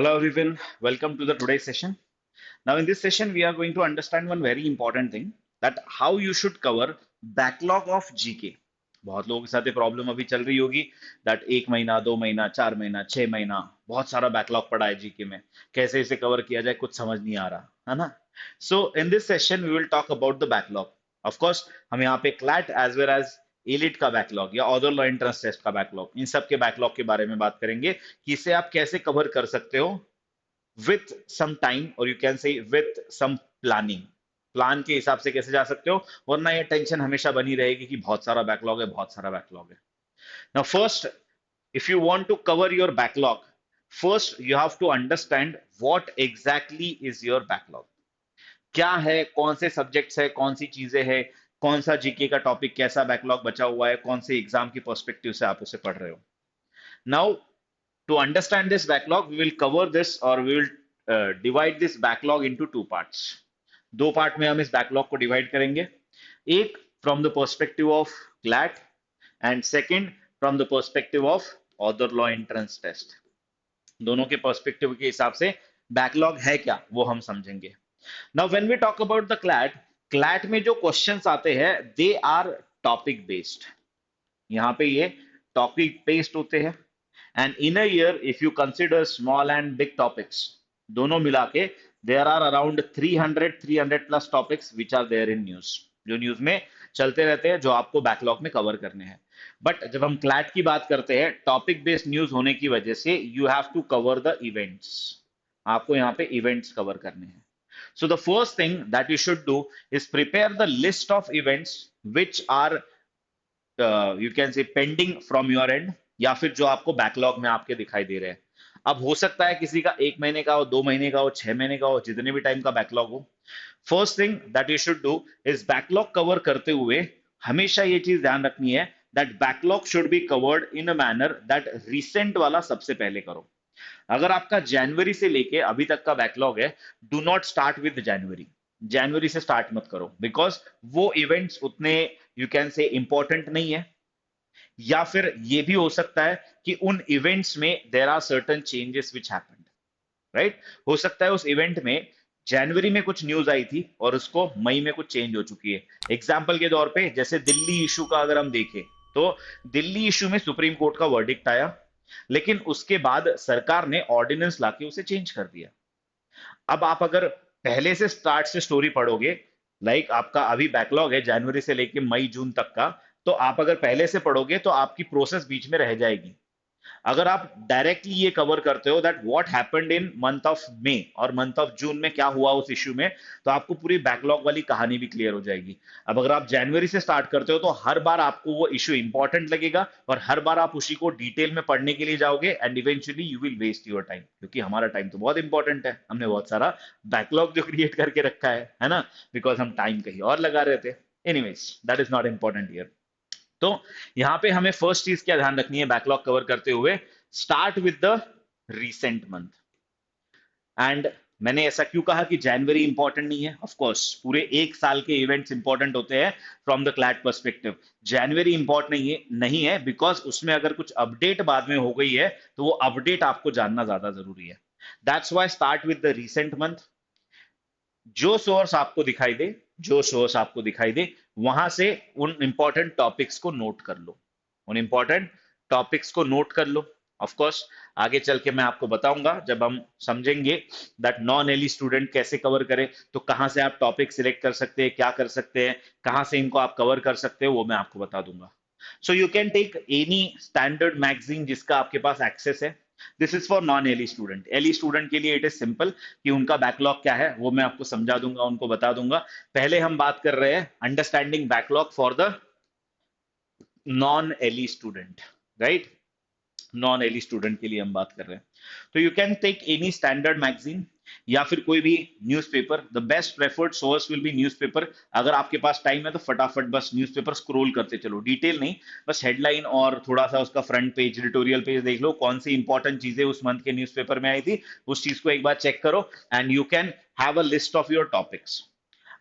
Hello everyone, welcome to the today's session. Now in this session we are going to understand one very important thing that how you should cover backlog of GK. बहुत लोगों के साथ ये problem अभी चल रही होगी that एक महीना, 2 महीना, 4 महीना, 6 महीना बहुत सारा बैकलॉग पड़ा है जीके में, कैसे इसे कवर किया जाए कुछ समझ नहीं आ रहा है ना. So in this session we will talk about the backlog. Of course हम यहाँ पे CLAT as well as AILET का बैकलॉग या अदर लॉ एंट्रेंस टेस्ट का बैकलॉग, इन सब के बैकलॉग के बारे में बात करेंगे कि इसे आप कैसे कवर कर सकते हो with some time or you can say with some planning. Plan के हिसाब से कैसे जा सकते हो, वरना ये टेंशन हमेशा बनी रहेगी कि बहुत सारा बैकलॉग है, बहुत सारा बैकलॉग है. Now first, if you want to cover your backlog, first you have to understand what exactly is your backlog. क्या है, कौन से सब्जेक्ट्स है, कौन सी चीजें हैं, कौन सा जीके का टॉपिक, कैसा बैकलॉग बचा हुआ है, कौन से एग्जाम की पर्सपेक्टिव से आप उसे पढ़ रहे हो. Now to understand this backlog, we will cover this or we will divide this backlog into two parts. दो पार्ट में हम इस बैकलॉग को डिवाइड करेंगे. एक from the perspective of CLAT and second from the perspective of other law entrance test. दोनों के perspective के हिसाब से बैकलॉग है क्या वो हम समझेंगे. Now when we talk about the CLAT, CLAT में जो क्वेश्चंस आते हैं दे आर टॉपिक बेस्ड. यहाँ पे ये टॉपिक बेस्ड होते हैं. And in a year, if you consider small and big topics, दोनों मिला के there are around 300 plus topics which are there in news, जो न्यूज में चलते रहते हैं, जो आपको बैकलॉग में कवर करने हैं. बट जब हम क्लैट की बात करते हैं, टॉपिक बेस्ड न्यूज होने की वजह से you have to cover the events. आपको यहाँ पे इवेंट्स कवर करने हैं. So the first thing that you should do is prepare the list of events which are you can say pending from your end, या फिर जो आपको backlog में आपके दिखाई दे रहे हैं. अब हो सकता है किसी का 1 महीने का हो, 2 महीने का हो, 6 महीने का हो, जितने भी टाइम का बैकलॉग हो. First thing that you should do is backlog cover करते हुए हमेशा ये चीज ध्यान रखनी है that backlog should be covered in a manner that recent वाला सबसे पहले करो. अगर आपका जनवरी से लेके अभी तक का बैकलॉग है, डू नॉट स्टार्ट विद जनवरी. जनवरी से स्टार्ट मत करो, बिकॉज वो इवेंट्स उतने यू कैन से इंपॉर्टेंट नहीं है. या फिर ये भी हो सकता है कि उन इवेंट्स में there are certain changes which happened, right. हो सकता है उस इवेंट में जनवरी में कुछ न्यूज आई थी और उसको मई में कुछ चेंज हो चुकी है. एग्जाम्पल के तौर पे जैसे दिल्ली इशू का अगर हम देखें तो दिल्ली इशू में सुप्रीम कोर्ट का वर्डिक्ट आया, लेकिन उसके बाद सरकार ने ऑर्डिनेंस लाके उसे चेंज कर दिया. अब आप अगर पहले से स्टार्ट से स्टोरी पढ़ोगे, लाइक आपका अभी बैकलॉग है जनवरी से लेके मई जून तक का, तो आप अगर पहले से पढ़ोगे तो आपकी प्रोसेस बीच में रह जाएगी. अगर आप डायरेक्टली ये कवर करते हो that what happened in month of May और मंथ ऑफ जून में क्या हुआ उस इश्यू में, तो आपको पूरी बैकलॉग वाली कहानी भी क्लियर हो जाएगी. अब अगर आप जनवरी से स्टार्ट करते हो तो हर बार आपको वो इश्यू इंपॉर्टेंट लगेगा और हर बार आप उसी को डिटेल में पढ़ने के लिए जाओगे and eventually you will waste your time, क्योंकि हमारा टाइम तो बहुत इंपॉर्टेंट है. हमने बहुत सारा बैकलॉग जो क्रिएट करके रखा है ना, बिकॉज हम टाइम कहीं और लगा रहे थे. Anyways that is not important here. तो यहां पे हमें फर्स्ट चीज क्या ध्यान रखनी है बैकलॉग कवर करते हुए, start with the recent month. And मैंने ऐसा क्यों कहा कि जनवरी इंपॉर्टेंट नहीं है? ऑफ कोर्स पूरे एक साल के इवेंट्स इंपॉर्टेंट होते हैं from the CLAT perspective. January important नहीं है बिकॉज उसमें अगर कुछ अपडेट बाद में हो गई है तो वो अपडेट आपको जानना ज्यादा जरूरी है. That's why start with the recent month. जो सोर्स आपको दिखाई दे वहां से उन इंपॉर्टेंट टॉपिक्स को नोट कर लो. उन इंपॉर्टेंट टॉपिक्स को नोट कर लो. ऑफ कोर्स आगे चल के मैं आपको बताऊंगा जब हम समझेंगे दैट नॉन एली स्टूडेंट कैसे कवर करें, तो कहां से आप टॉपिक सिलेक्ट कर सकते हैं, क्या कर सकते हैं, कहां से इनको आप कवर कर सकते हो, वो मैं आपको बता दूंगा. So you can take any standard magazine जिसका आपके पास एक्सेस है. This is for non early student. Early student के लिए इट इज सिंपल कि उनका बैकलॉग क्या है वो मैं आपको समझा दूंगा, उनको बता दूंगा. पहले हम बात कर रहे हैं understanding backlog for the non early student, right. Non early student के लिए हम बात कर रहे हैं. तो you can take any standard magazine या फिर कोई भी newspaper. The best preferred source will be newspaper. अगर आपके पास टाइम है तो फटाफट बस न्यूज़पेपर स्क्रॉल करते चलो, डिटेल नहीं, बस हेडलाइन और थोड़ा सा उसका फ्रंट पेज, एडिटोरियल पेज देख लो, कौन सी इंपॉर्टेंट चीजें उस मंथ के न्यूज़पेपर में आई थी, उस चीज को एक बार चेक करो and you can have a list of your topics.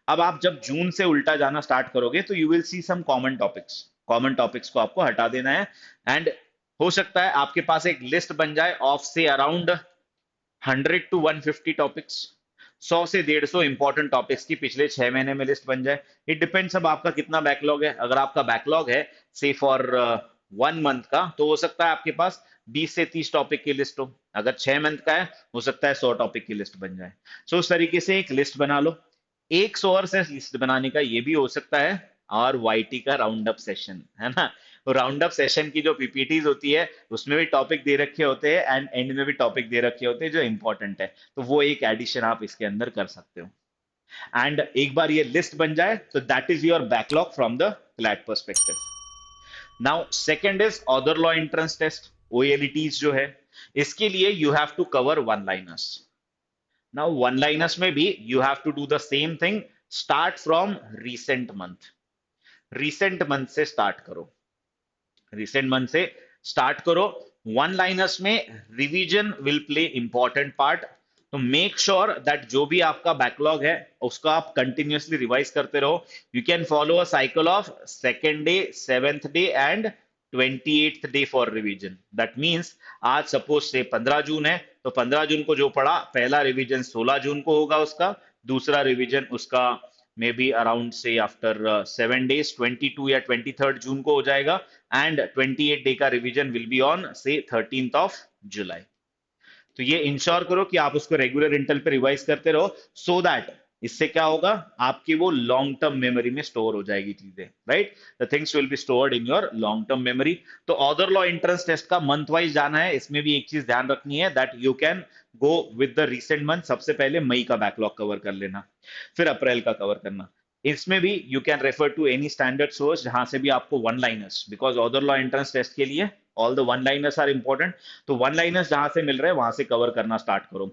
अब आप जब जून से उल्टा जाना स्टार्ट करोगे तो you will see some common topics. Common topics को आपको हटा देना है एंड हो सकता है आपके पास एक लिस्ट बन जाए ऑफ से अराउंड 100 to 150 टॉपिक्स, 100 से 150 इंपॉर्टेंट टॉपिक्स की पिछले 6 महीने में लिस्ट बन जाए। इट डिपेंड्स अब आपका कितना बैकलॉग है। अगर आपका बैकलॉग है से फॉर 1 मंथ का, तो हो सकता है आपके पास 20 से 30 टॉपिक की लिस्ट हो। अगर 6 मंथ का है, हो सकता है 100 टॉपिक की लिस्ट बन जाए। सो उस तरीके से एक लिस्ट बना लो। एक 100 से लिस्ट बनाने का ये भी हो सकता है, और वाईटी का राउंड अप सेशन है ना। राउंड अप सेशन की जो पीपीटीज होती है, उसमें भी टॉपिक दे रखे होते हैं एंड एंड में भी टॉपिक दे रखे होते हैं जो इंपॉर्टेंट है, तो वो एक एडिशन आप इसके अंदर कर सकते हो। एंड एक बार ये लिस्ट बन जाए तो that is your backlog from the CLAT perspective. Now second is other law entrance test, OLETs जो है, इसके लिए you have to cover one liners. Now one liners में भी you have to do the same thing, start from recent month. Recent month से start करो, recent month से start करो। वन लाइनर्स में revision will play important part, तो make sure that जो भी आपका बैकलॉग है उसको आप कंटिन्यूअसली रिवाइज करते रहो। You can follow a cycle of second day, seventh day and 28th day for revision. That means आज सपोज से 15 जून है, तो 15 जून को जो पढ़ा, पहला रिवीजन 16 जून को होगा उसका, दूसरा रिवीजन उसका मे बी अराउंड से आफ्टर 7 days, 22 या 23rd जून को हो जाएगा, एंड 28 डे का रिवीजन विल बी ऑन से 13th of July। तो ये इंश्योर करो कि आप उसको रेगुलर इंटरवल पे रिवाइज करते रहो, सो दैट इससे क्या होगा, आपकी वो लॉन्ग टर्म मेमोरी में स्टोर हो जाएगी चीजें, right. The things will be stored in your long term memory. तो ऑदर लॉ एंट्रेंस टेस्ट का मंथ वाइज जाना है, इसमें भी एक चीज ध्यान रखनी है, that you can go with the recent month. सबसे पहले मई का बैकलॉग कवर कर लेना, फिर अप्रैल का कवर करना। इसमें भी you can refer to any standard source जहां से भी आपको one liners, because other law entrance test के लिए all the one liners are important, तो वन लाइनर्स जहां से मिल रहे हैं वहां से कवर करना स्टार्ट करो।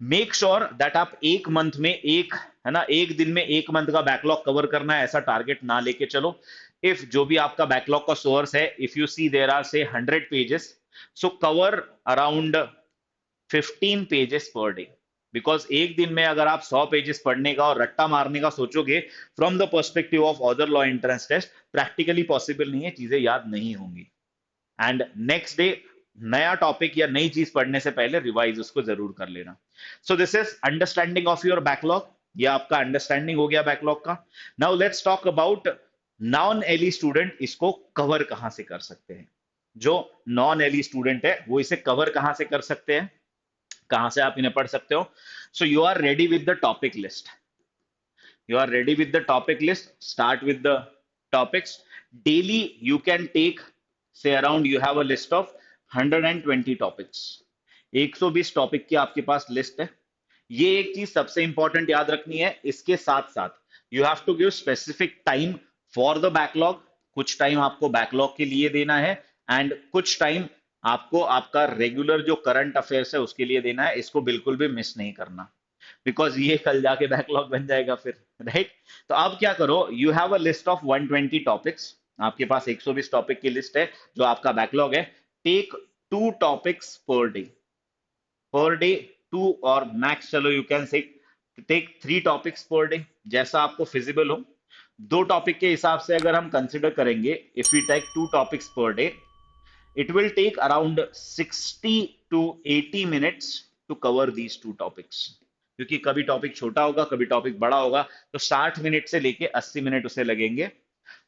मेक श्योर दैट आप एक मंथ में एक, है ना, एक दिन में एक मंथ का बैकलॉग कवर करना है, ऐसा टारगेट ना लेके चलो। इफ जो भी आपका बैकलॉग का सोर्स है, if you see there are say 100 pages, so cover around 15 pages per day. Because एक दिन में अगर आप 100 पेजेस पढ़ने का और रट्टा मारने का सोचोगे from the perspective of other law entrance test, practically possible नहीं है, चीजें याद नहीं होंगी। एंड नेक्स्ट डे नया टॉपिक या नई चीज पढ़ने से पहले रिवाइज उसको जरूर कर लेना। So this is understanding of your backlog. ये आपका अंडरस्टैंडिंग हो गया बैकलॉग का। Now let's talk about non early student, इसको कवर कहां से कर सकते हैं। जो नॉन एली स्टूडेंट है वो इसे कवर कहां से कर सकते हैं, कहां से आप इन्हें पढ़ सकते हो। So you are ready with the topic list, you are ready with the topic list, start with the topics. Daily you can take, say around you have a list of 120 topics, 120 topic की आपके पास list है। ये एक चीज सबसे important याद रखनी है, इसके साथ साथ you have to give specific time for the backlog. कुछ टाइम आपको बैकलॉग के लिए देना है, एंड कुछ टाइम आपको आपका रेगुलर जो करंट अफेयर्स है उसके लिए देना है। इसको बिल्कुल भी मिस नहीं करना, बिकॉज ये कल जाके बैकलॉग बन जाएगा फिर, राइट। तो अब क्या करो, you have a list of 120 topics, आपके पास 120 टॉपिक की लिस्ट है जो आपका बैकलॉग है। टेक 2 टॉपिक्स पर डे, 2 और मैक्स चलो you can say take 3 topics per day, जैसा आपको फिजिबल हो। 2 टॉपिक के हिसाब से अगर हम कंसिडर करेंगे, if you take 2 topics per day, it will take around 60 to 80 minutes to cover these 2 topics, क्योंकि कभी टॉपिक छोटा होगा, कभी टॉपिक बड़ा होगा, तो 60 मिनट से लेके 80 मिनट उसे लगेंगे।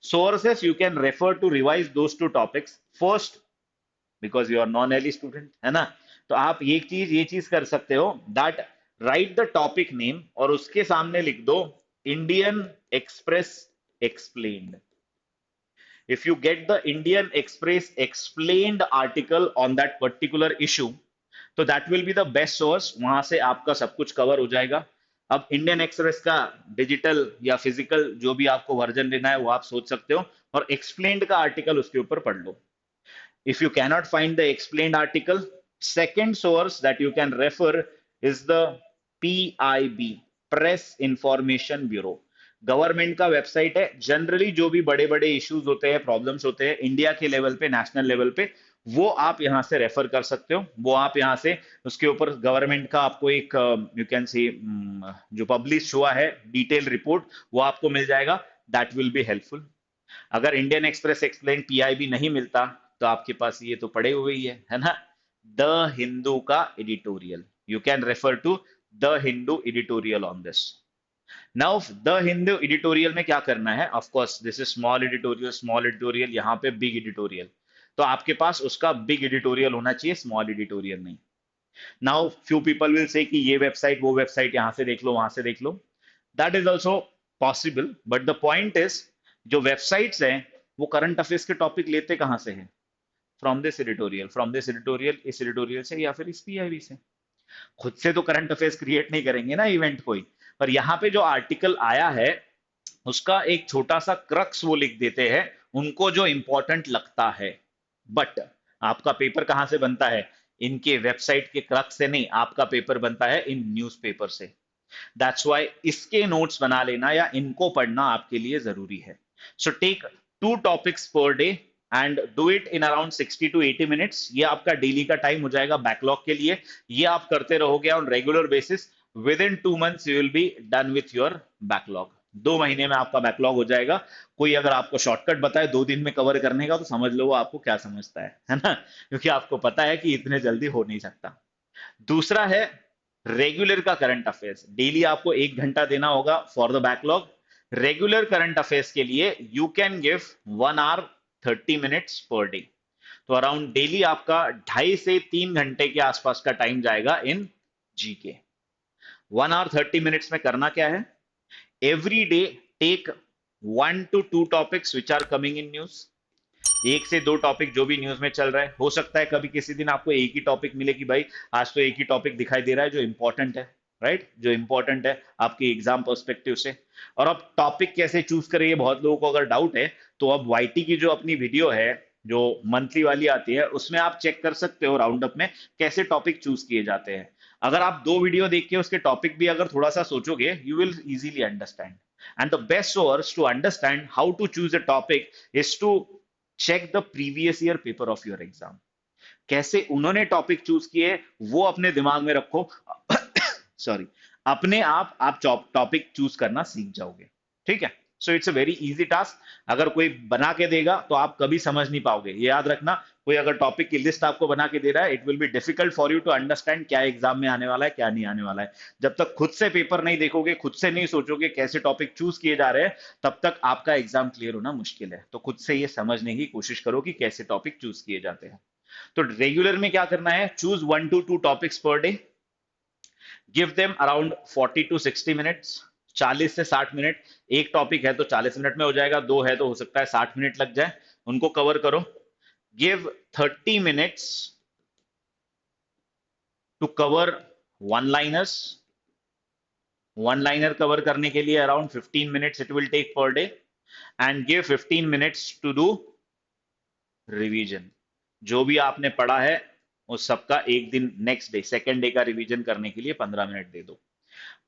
Sources you can refer to revise those 2 topics first, because you are non early student, है ना। तो आप ये चीज कर सकते हो, that right the topic name और उसके सामने लिख दो Indian Express explained. If you get the Indian Express explained article on that particular issue, तो that will be the best source, वहां से आपका सब कुछ कवर हो जाएगा। अब इंडियन एक्सप्रेस का डिजिटल या फिजिकल जो भी आपको वर्जन लेना है वो आप सोच सकते हो, और एक्सप्लेन्ड का आर्टिकल उसके ऊपर पढ़ लो। If you cannot find the explained article, second source that you can refer is the PIB, Press Information Bureau। Government का वेबसाइट है। जनरली जो भी बड़े बड़े इश्यूज होते हैं, प्रॉब्लम्स होते हैं इंडिया के लेवल पे, नेशनल लेवल पे, वो आप यहां से रेफर कर सकते हो। वो आप यहां से उसके ऊपर गवर्नमेंट का आपको एक यू कैन से जो पब्लिश हुआ है डिटेल रिपोर्ट, वो आपको मिल जाएगा। That will be helpful. अगर इंडियन एक्सप्रेस एक्सप्लेन पीआईबी नहीं मिलता, तो आपके पास ये तो पड़े हुए ही है ना, द हिंदू का editorial. You can refer to The Hindu editorial on this. Now the Hindu editorial में क्या करना है, of course this is small editorial, यहाँ पे बिग एडिटोरियल, तो आपके पास उसका बिग एडिटोरियल होना चाहिए, स्मॉल एडिटोरियल नहीं. Now few people will say कि ये वेबसाइट वो वेबसाइट, यहाँ से देख लो वहां से देख लो, that is also possible, but the point is जो वेबसाइट्स हैं वो करंट अफेयर्स के टॉपिक लेते कहाँ से हैं, फ्रॉम दिस एडिटोरियल, इस एडिटोरियल से या फिर इस पीआईबी से. खुद से तो करंट अफेयर्स क्रिएट नहीं करेंगे ना इवेंट कोई, पर यहाँ पे जो आर्टिकल आया है उसका एक छोटा सा क्रक्स वो लिख देते हैं, उनको जो इंपॉर्टेंट लगता है. बट आपका पेपर कहां से बनता है, इनके वेबसाइट के क्रक्स से नहीं, आपका पेपर बनता है इन न्यूज़पेपर से. दैट्स व्हाई इसके नोट्स बना लेना या इनको पढ़ना आपके लिए जरूरी है. So take 2 topics per day and do it in around 60 to 80 minutes. ये आपका डेली का टाइम हो जाएगा बैकलॉग के लिए. ये आप करते रहोगे on regular basis, with in 2 months you will be done with your backlog. 2 महीने में आपका बैकलॉग हो जाएगा. कोई अगर आपको शॉर्टकट बताए 2 दिन में कवर करने का, तो समझ लो वो आपको क्या समझता है ना, क्योंकि आपको पता है कि इतने जल्दी हो नहीं सकता. दूसरा है रेगुलर का करंट अफेयर्स. डेली आपको 1 घंटा देना होगा for the backlog. Regular current affairs के लिए you can give 1 hour 30 minutes per day. तो अराउंड डेली आपका 2.5 से 3 घंटे के आसपास का टाइम जाएगा इन जीके. 1 hour 30 minutes में करना क्या है, every day take 1 to 2 topics which are coming in news. 1 से 2 टॉपिक जो भी न्यूज में चल रहा है. हो सकता है कभी किसी दिन आपको एक ही टॉपिक मिले कि भाई आज तो एक ही टॉपिक दिखाई दे रहा है जो इंपॉर्टेंट है, राइट, जो इंपॉर्टेंट है आपके एग्जाम पर्सपेक्टिव से. और अब टॉपिक कैसे चूज करें, ये बहुत लोगों को अगर डाउट है, तो अब वाईटी की जो अपनी वीडियो है जो मंथली वाली आती है, उसमें आप चेक कर सकते हो राउंड अप में कैसे टॉपिक चूज किए जाते हैं. अगर आप 2 वीडियो देख के उसके टॉपिक भी अगर थोड़ा सा सोचोगे, you will easily understand. And the best source to understand how to choose a topic is to check the previous year paper of your exam. कैसे उन्होंने टॉपिक चूज किए वो अपने दिमाग में रखो. सॉरी, अपने आप टॉपिक चूज करना सीख जाओगे. ठीक है, so it's a very easy task. अगर कोई बना के देगा तो आप कभी समझ नहीं पाओगे, ये याद रखना. कोई अगर टॉपिक की लिस्ट आपको बना के दे रहा है, it will be difficult for you to understand क्या एग्जाम में आने वाला है क्या नहीं आने वाला है. जब तक खुद से पेपर नहीं देखोगे, खुद से नहीं सोचोगे कैसे टॉपिक चूज किए जा रहे हैं, तब तक आपका एग्जाम क्लियर होना मुश्किल है. तो खुद से ये समझने की कोशिश करो कि कैसे टॉपिक चूज किए जाते हैं. तो रेगुलर में क्या करना है, choose 1 to 2 topics per day. Give them around 40 to 60 minutes, 40 से 60 मिनट. एक टॉपिक है तो 40 मिनट में हो जाएगा, 2 है तो हो सकता है 60 मिनट लग जाए. उनको कवर करो. Give 30 minutes to cover one liners. One liner cover करने के लिए around 15 minutes it will take per day. And give 15 minutes to do revision. जो भी आपने पढ़ा है उस सबका एक दिन नेक्स्ट डे सेकेंड डे का रिवीजन करने के लिए 15 मिनट दे दो.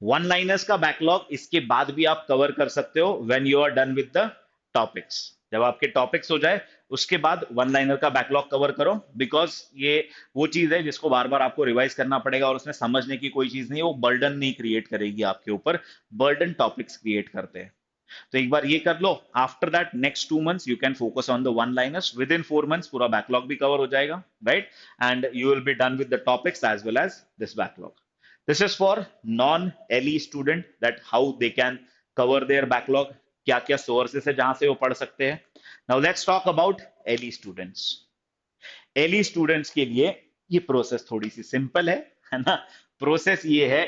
वन लाइनर्स का बैकलॉग इसके बाद भी आप कवर कर सकते हो when you are done with the topics. जब आपके टॉपिक्स हो जाए उसके बाद वन लाइनर का बैकलॉग कवर करो, बिकॉज ये वो चीज है जिसको बार बार आपको रिवाइज करना पड़ेगा और उसमें समझने की कोई चीज नहीं है, वो बर्डन नहीं क्रिएट करेगी आपके ऊपर. बर्डन टॉपिक्स क्रिएट करते हैं. तो एक बार ये कर लो. After that next 2 months you can focus on the one liners. Within 4 months पूरा बैकलॉग भी कवर हो जाएगा, right, and you will be done with the topics as well as this backlog. This is for non LE student that how they can cover their backlog. क्या क्या sources है जहां से वो पढ़ सकते हैं. Now let's talk about LE students. LE students के लिए ये प्रोसेस थोड़ी सी सिंपल है ना. प्रोसेस ये है,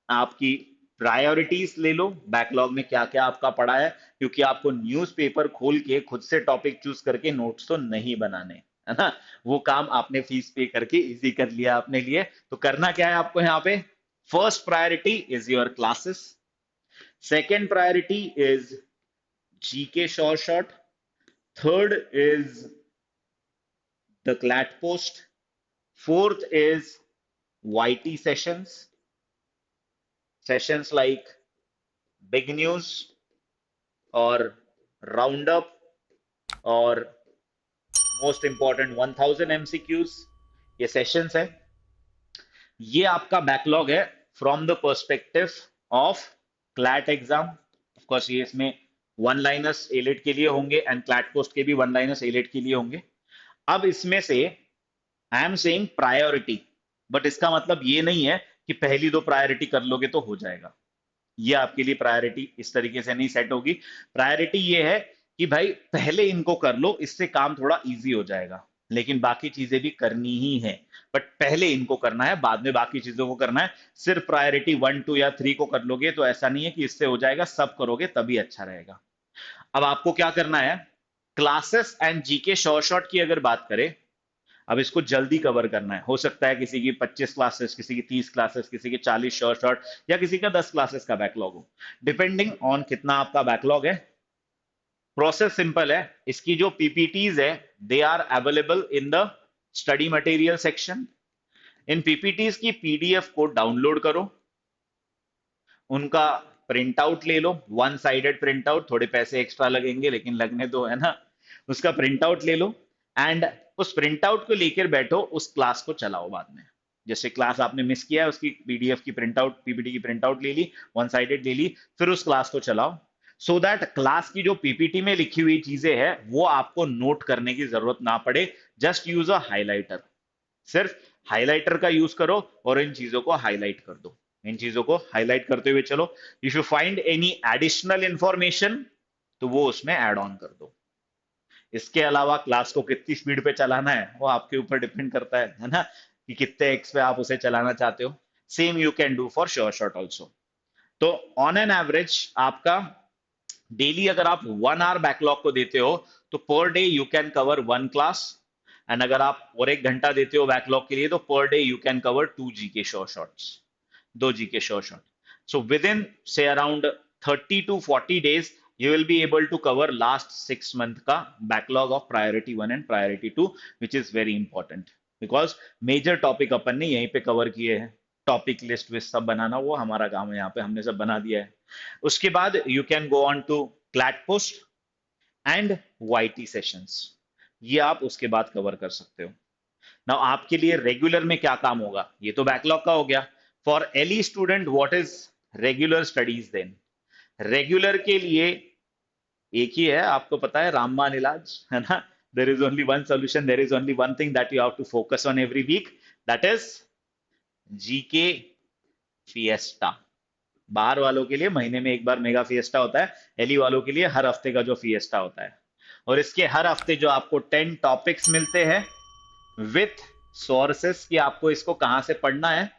आपकी प्रायोरिटीज ले लो. बैकलॉग में क्या क्या आपका पढ़ा है, क्योंकि आपको न्यूज़पेपर खोल के खुद से टॉपिक चूज करके नोट्स तो नहीं बनाने, है ना. वो काम आपने फीस पे करके इजी कर लिया अपने लिए. तो करना क्या है आपको यहाँ पे, first priority is your classes. Second priority is GK short short. Third is the CLAT post. Fourth is YT sessions. Sessions like big news or roundup or most important 1000 MCQs. ये सेशंस है. ये आपका backlog है from the perspective of CLAT exam. Of course ये इसमें one liners AILET के लिए होंगे एंड क्लैट पोस्ट के भी वन लाइनर्स एलेट के लिए होंगे. अब इसमें से I am saying priority, but इसका मतलब ये नहीं है कि पहली दो प्रायोरिटी कर लोगे तो हो जाएगा। ये आपके लिए प्रायोरिटी इस तरीके से नहीं सेट होगी। प्रायोरिटी ये है कि भाई पहले इनको कर लो, इससे काम थोड़ा इजी हो जाएगा, लेकिन बाकी चीजें भी करनी ही है, बट पहले इनको करना है, बाद में बाकी चीजों को करना है। सिर्फ प्रायोरिटी 1 2 या 3 को कर लोगे तो ऐसा नहीं है कि इससे हो जाएगा, सब करोगे तभी अच्छा रहेगा। अब आपको क्या करना है, classes and GK short short की अगर बात करें, अब इसको जल्दी कवर करना है। हो सकता है किसी की 25 क्लासेस, किसी की 30 क्लासेस, किसी की 40 शॉर्ट शॉर्ट, या किसी का 10 क्लासेस का बैकलॉग हो, डिपेंडिंग ऑन कितना आपका बैकलॉग है। प्रोसेस सिंपल है, इसकी जो पीपीटीज है they are available in the study material section. इन पीपीटीज की पीडीएफ को डाउनलोड करो, उनका प्रिंट आउट ले लो, वन साइडेड प्रिंट आउट, थोड़े पैसे एक्स्ट्रा लगेंगे लेकिन लगने दो, है ना। उसका प्रिंट आउट ले लो, एंड उस प्रिंट आउट को लेकर बैठो, उस क्लास को चलाओ बाद में। जैसे क्लास आपने मिस किया है उसकी पीडीएफ की प्रिंट आउट, पीपीटी की प्रिंट आउट ले ली, वन साइडेड ले ली, फिर उस क्लास को चलाओ, सो दैट क्लास की जो पीपीटी में लिखी हुई चीजें हैं वो आपको नोट करने की जरूरत ना पड़े। जस्ट यूज अ हाइलाइटर, सिर्फ हाइलाइटर का यूज करो और इन चीजों को हाईलाइट कर दो। इन चीजों को हाईलाइट करते हुए चलो। If you find any additional information तो वो उसमें ऐड ऑन कर दो। इसके अलावा क्लास को कितनी स्पीड पे चलाना है वो आपके ऊपर डिपेंड करता है ना, कि कितने एक्स पे आप उसे चलाना चाहते हो। Same you can do for sure shot also. तो ऑन एन एवरेज आपका डेली अगर आप 1 आवर बैकलॉग को देते हो तो per day you can cover 1 class, and अगर आप और 1 घंटा देते हो बैकलॉग के लिए तो per day you can cover 2 GK short shorts, 2 GK short short. So with in से around 30 to 40 days you will be able to cover last 6 month का backlog of priority 1 and priority 2, which is very important because major topic अपन ने यहीं पे cover किए हैं। Topic list विस्ट सब बनाना वो हमारा काम है, यहाँ पे हमने सब बना दिया है। उसके बाद you can go on to CLAT post and YT sessions, ये आप उसके बाद कवर कर सकते हो। नाउ आपके लिए रेगुलर में क्या काम होगा, ये तो बैकलॉग का हो गया। For early student what is regular studies then? Regular के लिए एक ही है, आपको पता है, रामबाण इलाज, है ना। There is only one solution, there is only one thing that you have to focus on every week, that is GK fiesta. बाहर वालों के लिए महीने में एक बार मेगा फिएस्टा होता है, एली वालों के लिए हर हफ्ते का जो फिएस्टा होता है। और इसके हर हफ्ते जो आपको 10 टॉपिक्स मिलते हैं विथ सोर्सेस कि आपको इसको कहां से पढ़ना है।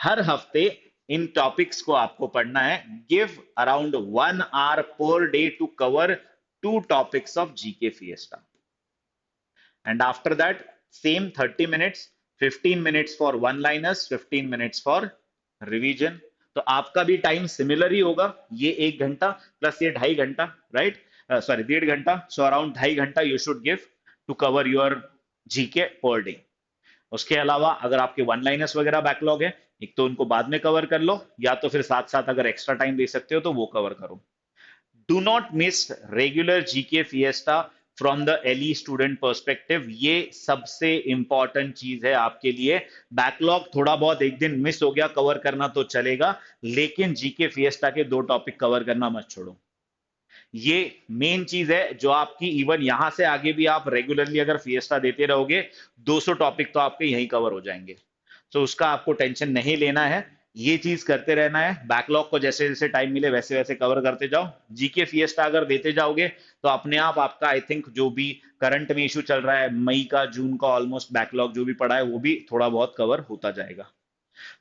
हर हफ्ते इन टॉपिक्स को आपको पढ़ना है। Give around 1 hour per day to cover 2 topics of GK fiesta, and after that same 30 minutes, 15 minutes for one liners, 15 minutes for revision. तो आपका भी टाइम सिमिलर ही होगा, ये 1 घंटा प्लस ये 2.5 घंटा, राइट, सॉरी 1.5 घंटा, सो अराउंड 2.5 घंटा you should give to cover your GK per day. उसके अलावा अगर आपके वन लाइनर्स वगैरह बैकलॉग है, एक तो उनको बाद में कवर कर लो, या तो फिर साथ साथ अगर एक्स्ट्रा टाइम दे सकते हो तो वो कवर करो। Do not miss regular GK fiesta from the early student perspective, ये सबसे इंपॉर्टेंट चीज है आपके लिए। बैकलॉग थोड़ा बहुत एक दिन मिस हो गया कवर करना तो चलेगा, लेकिन जीके फिएस्टा के 2 टॉपिक कवर करना मत छोड़ो। ये मेन चीज है जो आपकी इवन यहां से आगे भी आप रेगुलरली अगर फिएस्टा देते रहोगे 200 टॉपिक तो आपके यहीं कवर हो जाएंगे। तो उसका आपको टेंशन नहीं लेना है, ये चीज करते रहना है। बैकलॉग को जैसे जैसे टाइम मिले वैसे वैसे कवर करते जाओ। जीके फिएस्टा अगर देते जाओगे तो अपने आप आपका आई थिंक जो भी करंट में इशू चल रहा है, मई का जून का ऑलमोस्ट बैकलॉग जो भी पड़ा है वो भी थोड़ा बहुत कवर होता जाएगा।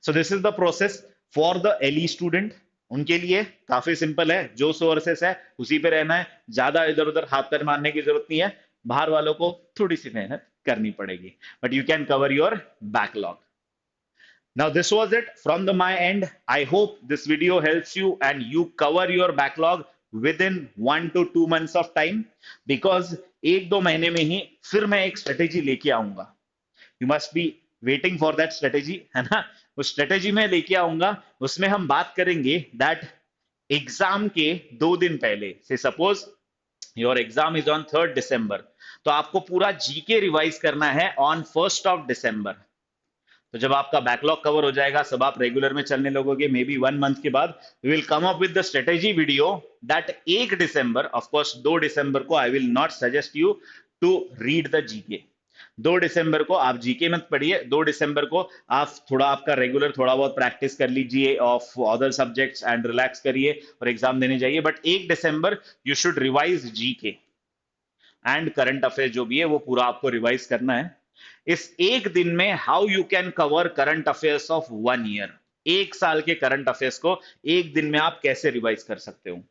So this is the process for the early student. उनके लिए काफी सिंपल है, जो सोर्सेस है उसी पे रहना है, ज्यादा इधर उधर हाथ पैर मारने की जरूरत नहीं है। बाहर वालों को थोड़ी सी मेहनत करनी पड़ेगी, but you can cover your backlog. Now this was it from the my end. I hope this video helps you and you cover your backlog within 1 to 2 months of time, because 1 2 महीने में ही फिर मैं एक strategy लेके आऊंगा। You must be waiting for that strategy, है ना। उस स्ट्रेटेजी में लेके आऊंगा, उसमें हम बात करेंगे दैट एग्जाम के 2 दिन पहले से, suppose your exam is on 3rd December, तो आपको पूरा जीके रिवाइज करना है ऑन 1st December। तो जब आपका बैकलॉग कवर हो जाएगा, सब आप रेगुलर में चलने लगोगे, मे बी 1 month के बाद we will come up with the strategy video that 1 December, of course 2 December को I will not suggest you to read the GK. 2 दिसंबर को आप जीके मत पढ़िए, 2 दिसंबर को आप थोड़ा आपका रेगुलर थोड़ा बहुत प्रैक्टिस कर लीजिए of other subjects and relax करिए और एग्जाम देने जाइए। But 1 December you should revise GK and current affair, जो भी है वो पूरा आपको रिवाइज करना है। इस एक दिन में how you can cover current affairs of 1 year, 1 साल के करंट अफेयर्स को एक दिन में आप कैसे रिवाइज कर सकते हो,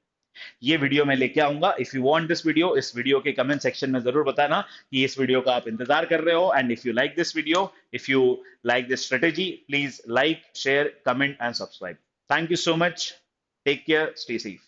ये वीडियो मैं लेके आऊंगा। If you want this video, इस वीडियो के कमेंट सेक्शन में जरूर बताना कि इस वीडियो का आप इंतजार कर रहे हो। And if you like this video, if you like this strategy, please like, share, comment and subscribe. Thank you so much, take care, stay safe.